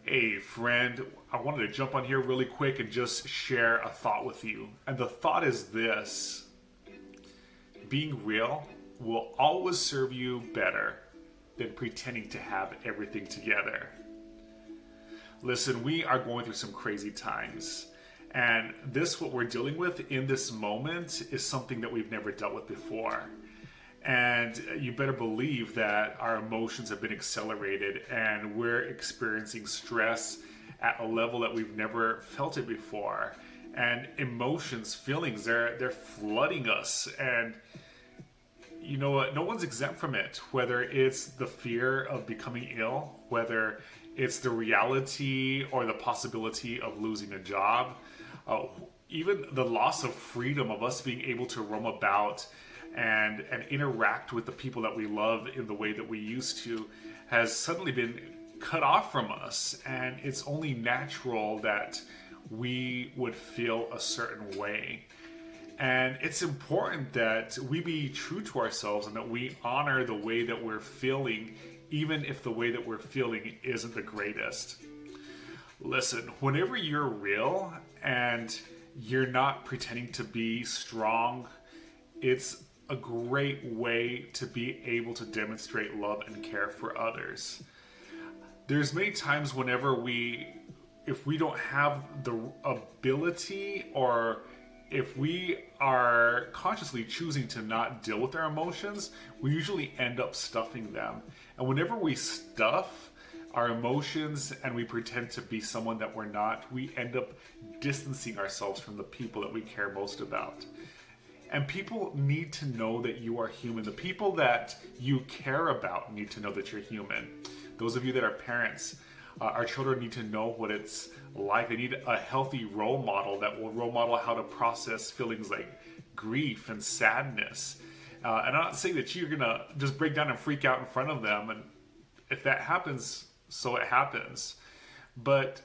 Hey, friend, I wanted to jump on here really quick and just share a thought with you. And the thought is this: being real will always serve you better than pretending to have everything together. Listen, we are going through some crazy times. And what we're dealing with in this moment is something that we've never dealt with before. And you better believe that our emotions have been accelerated and we're experiencing stress at a level that we've never felt it before. And emotions, feelings, they're flooding us. And you know what? No one's exempt from it, whether it's the fear of becoming ill, whether it's the reality or the possibility of losing a job, uh, even the loss of freedom of us being able to roam about and interact with the people that we love in the way that we used to has suddenly been cut off from us. And it's only natural that we would feel a certain way. And it's important that we be true to ourselves and that we honor the way that we're feeling, even if the way that we're feeling isn't the greatest. Listen, whenever you're real and you're not pretending to be strong, it's a great way to be able to demonstrate love and care for others. There's many times if we don't have the ability, or if we are consciously choosing to not deal with our emotions, we usually end up stuffing them. And whenever we stuff our emotions and we pretend to be someone that we're not, we end up distancing ourselves from the people that we care most about. And people need to know that you are human. The people that you care about need to know that you're human. Those of you that are parents, our children need to know what it's like. They need a healthy role model that will role model how to process feelings like grief and sadness. And I'm not saying that you're going to just break down and freak out in front of them. And if that happens, so it happens. But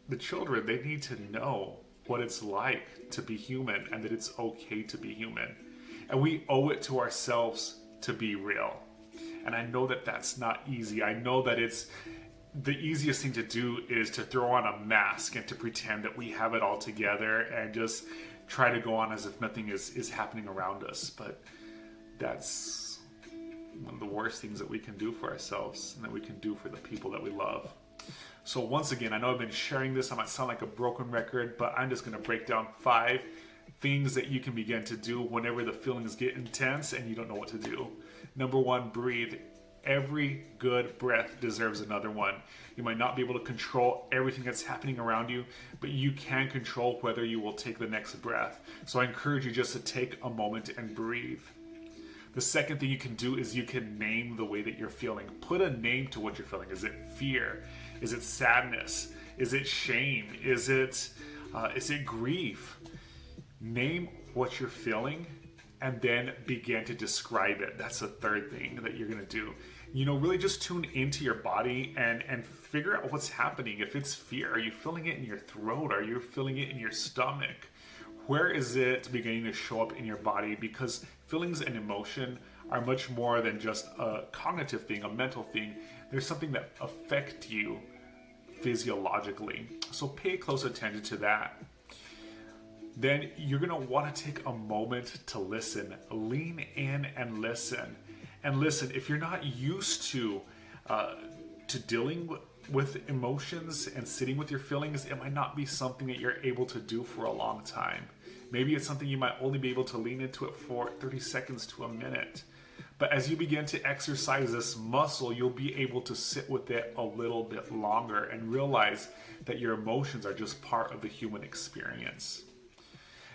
the children, they need to know what it's like to be human and that it's okay to be human. And we owe it to ourselves to be real. And I know that that's not easy. I know that it's the easiest thing to do is to throw on a mask and to pretend that we have it all together and just try to go on as if nothing is happening around us. But that's one of the worst things that we can do for ourselves and that we can do for the people that we love. So once again, I know I've been sharing this. I might sound like a broken record, but I'm just going to break down 5 things that you can begin to do whenever the feelings get intense and you don't know what to do. Number 1, breathe. Every good breath deserves another one. You might not be able to control everything that's happening around you, but you can control whether you will take the next breath. So I encourage you just to take a moment and breathe. The second thing you can do is you can name the way that you're feeling. Put a name to what you're feeling. Is it fear? Is it sadness? Is it shame? Is it grief? Name what you're feeling and then begin to describe it. That's the third thing that you're going to do. Really just tune into your body and figure out what's happening. If it's fear, are you feeling it in your throat? Are you feeling it in your stomach? Where is it beginning to show up in your body? Because feelings and emotion are much more than just a cognitive thing, a mental thing. There's something that affects you physiologically. So pay close attention to that. Then you're going to want to take a moment to listen. Lean in and listen. And listen, if you're not used to dealing with emotions and sitting with your feelings, it might not be something that you're able to do for a long time. Maybe it's something you might only be able to lean into it for 30 seconds to a minute. But as you begin to exercise this muscle, you'll be able to sit with it a little bit longer and realize that your emotions are just part of the human experience.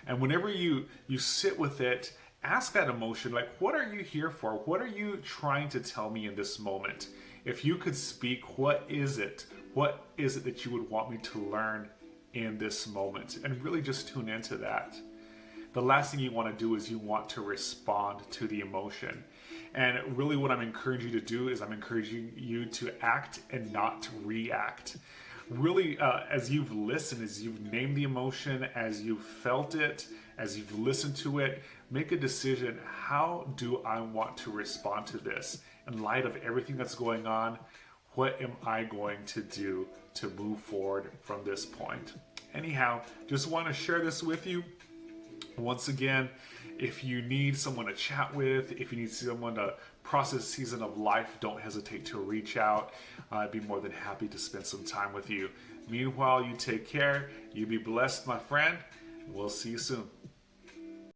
And whenever you sit with it, ask that emotion, like, what are you here for? What are you trying to tell me in this moment? If you could speak, what is it? What is it that you would want me to learn in this moment? And really just tune into that. The last thing you want to do is you want to respond to the emotion. And really what I'm encouraging you to do is I'm encouraging you to act and not to react. Really, as you've listened, as you've named the emotion, as you've felt it, as you've listened to it, make a decision. How do I want to respond to this? In light of everything that's going on, What am I going to do to move forward from this point? Anyhow, just want to share this with you. Once again, if you need someone to chat with, if you need someone to process a season of life, don't hesitate to reach out. I'd be more than happy to spend some time with you. Meanwhile, you take care. You be blessed, my friend. We'll see you soon.